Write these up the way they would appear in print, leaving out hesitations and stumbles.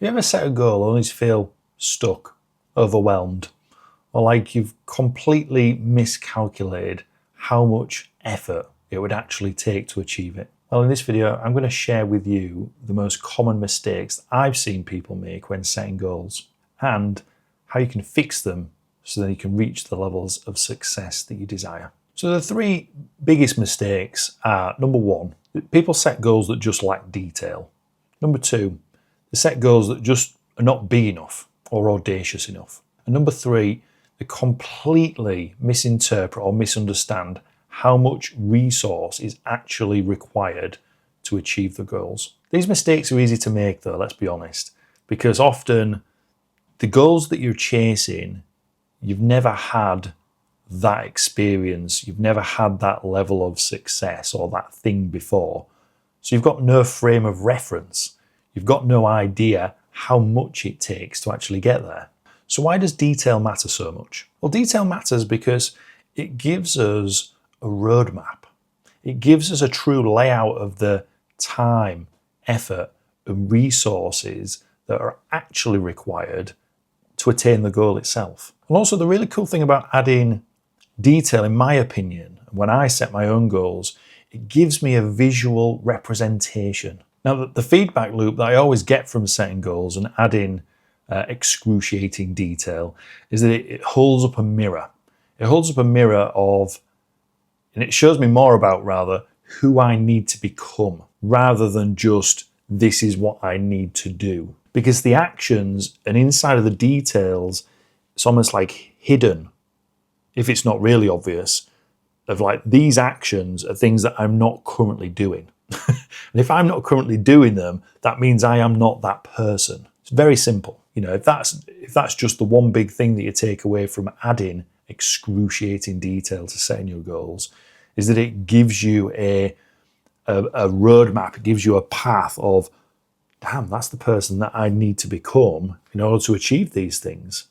you ever set a goal only to feel stuck, overwhelmed, or like you've completely miscalculated how much effort it would actually take to achieve it? Well, in this video, I'm going to share with you the most common mistakes that I've seen people make when setting goals and how you can fix them so that you can reach the levels of success that you desire. So the three biggest mistakes are, number one, people set goals that just lack detail. Number two, they set goals that just are not big enough or audacious enough. And number three, they completely misinterpret or misunderstand how much resource is actually required to achieve the goals. These mistakes are easy to make though, let's be honest, because often the goals that you're chasing, you've never had that experience, you've never had that level of success or that thing before. So you've got no frame of reference. You've got no idea how much it takes to actually get there. So why does detail matter so much? Well, detail matters because it gives us a roadmap. It gives us a true layout of the time, effort, and resources that are actually required to attain the goal itself. And also the really cool thing about adding detail, in my opinion, when I set my own goals, it gives me a visual representation. Now, the feedback loop that I always get from setting goals and adding excruciating detail is that it holds up a mirror. It holds up a mirror of, and it shows me more about rather who I need to become rather than just this is what I need to do. Because the actions and inside of the details, it's almost like hidden, if it's not really obvious, of like these actions are things that I'm not currently doing. And if I'm not currently doing them, that means I am not that person. It's very simple. You know, if that's just the one big thing that you take away from adding excruciating detail to setting your goals, is that it gives you a roadmap. It gives you a path of, damn, that's the person that I need to become in order to achieve these things.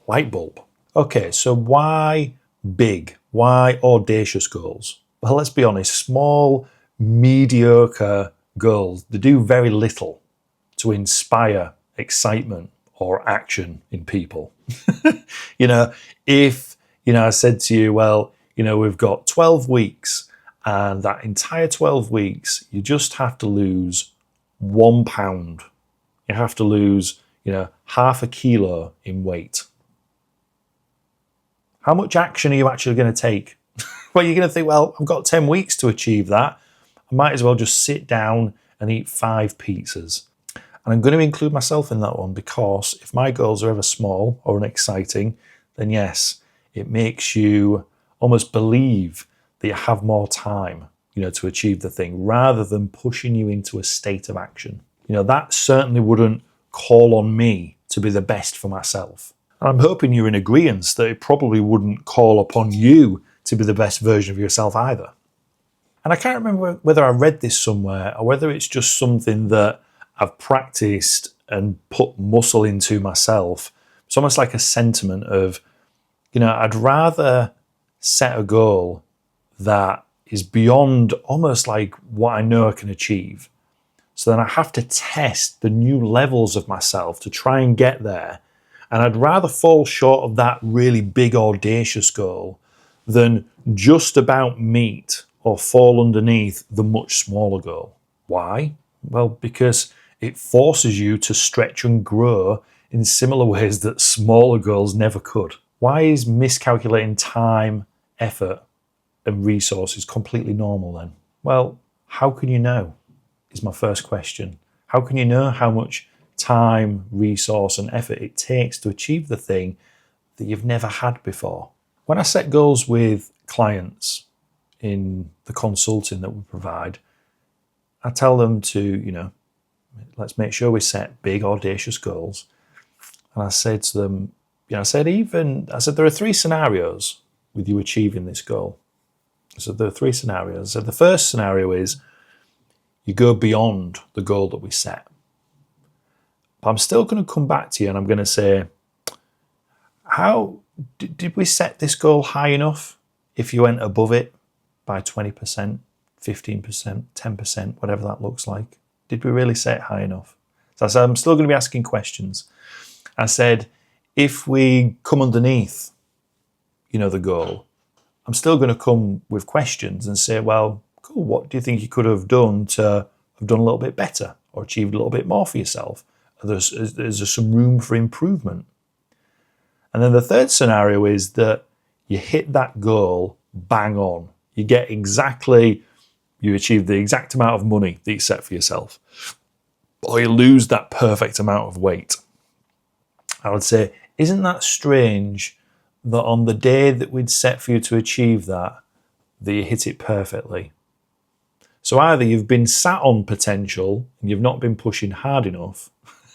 Light bulb. Okay, so why big? Why audacious goals? Well, let's be honest, small, mediocre goals, they do very little to inspire excitement or action in people. If I said to you, well, we've got 12 weeks and that entire 12 weeks, you just have to lose 1 pound. You have to lose, half a kilo in weight. How much action are you actually going to take? Well, you're going to think, well, I've got 10 weeks to achieve that. I might as well just sit down and eat 5 pizzas. And I'm going to include myself in that one because if my goals are ever small or unexciting, then yes, it makes you almost believe that you have more time, to achieve the thing rather than pushing you into a state of action. That certainly wouldn't call on me to be the best for myself. And I'm hoping you're in agreement that it probably wouldn't call upon you to be the best version of yourself either. And I can't remember whether I read this somewhere or whether it's just something that I've practiced and put muscle into myself. It's almost like a sentiment of, I'd rather set a goal that is beyond almost like what I know I can achieve. So then I have to test the new levels of myself to try and get there. And I'd rather fall short of that really big, audacious goal than just about meet or fall underneath the much smaller goal. Why? Well, because it forces you to stretch and grow in similar ways that smaller goals never could. Why is miscalculating time, effort, and resources completely normal then? Well, how can you know, is my first question. How can you know how much time, resource, and effort it takes to achieve the thing that you've never had before? When I set goals with clients in the consulting that we provide, I tell them to, let's make sure we set big, audacious goals. And I say to them, I said, there are 3 scenarios with you achieving this goal. So there are 3 scenarios. So the first scenario is you go beyond the goal that we set. But I'm still going to come back to you and I'm going to say, how did we set this goal high enough if you went above it by 20%, 15%, 10%, whatever that looks like? Did we really set it high enough? So I said, I'm still going to be asking questions. I said, if we come underneath, the goal, I'm still going to come with questions and say, well, cool, what do you think you could have done to have done a little bit better or achieved a little bit more for yourself? Is there some room for improvement? And then the third scenario is that you hit that goal bang on. You achieve the exact amount of money that you set for yourself, or you lose that perfect amount of weight. I would say, isn't that strange that on the day that we'd set for you to achieve that you hit it perfectly? So either you've been sat on potential and you've not been pushing hard enough,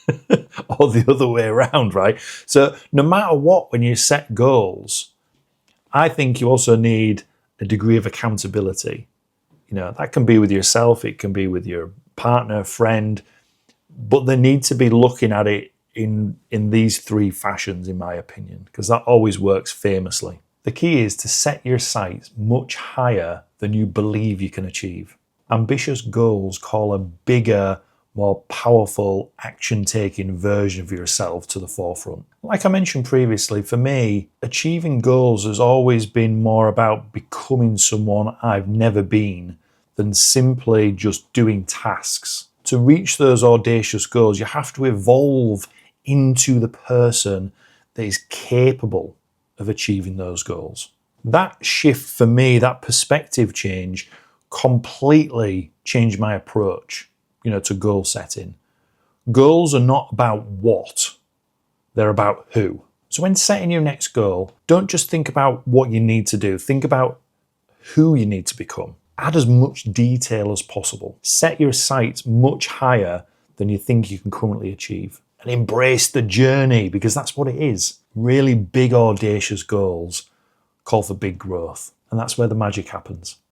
or the other way around, right? So no matter what, when you set goals, I think you also need a degree of accountability. That can be with yourself, it can be with your partner, friend, but they need to be looking at it in these three fashions, in my opinion, because that always works famously. The key is to set your sights much higher than you believe you can achieve. Ambitious goals call a bigger, more powerful, action-taking version of yourself to the forefront. Like I mentioned previously, for me, achieving goals has always been more about becoming someone I've never been than simply just doing tasks. To reach those audacious goals, you have to evolve into the person that is capable of achieving those goals. That shift for me, that perspective change, completely changed my approach, to goal setting. Goals are not about what, they're about who. So when setting your next goal, don't just think about what you need to do, think about who you need to become. Add as much detail as possible. Set your sights much higher than you think you can currently achieve. And embrace the journey, because that's what it is. Really big, audacious goals call for big growth. And that's where the magic happens.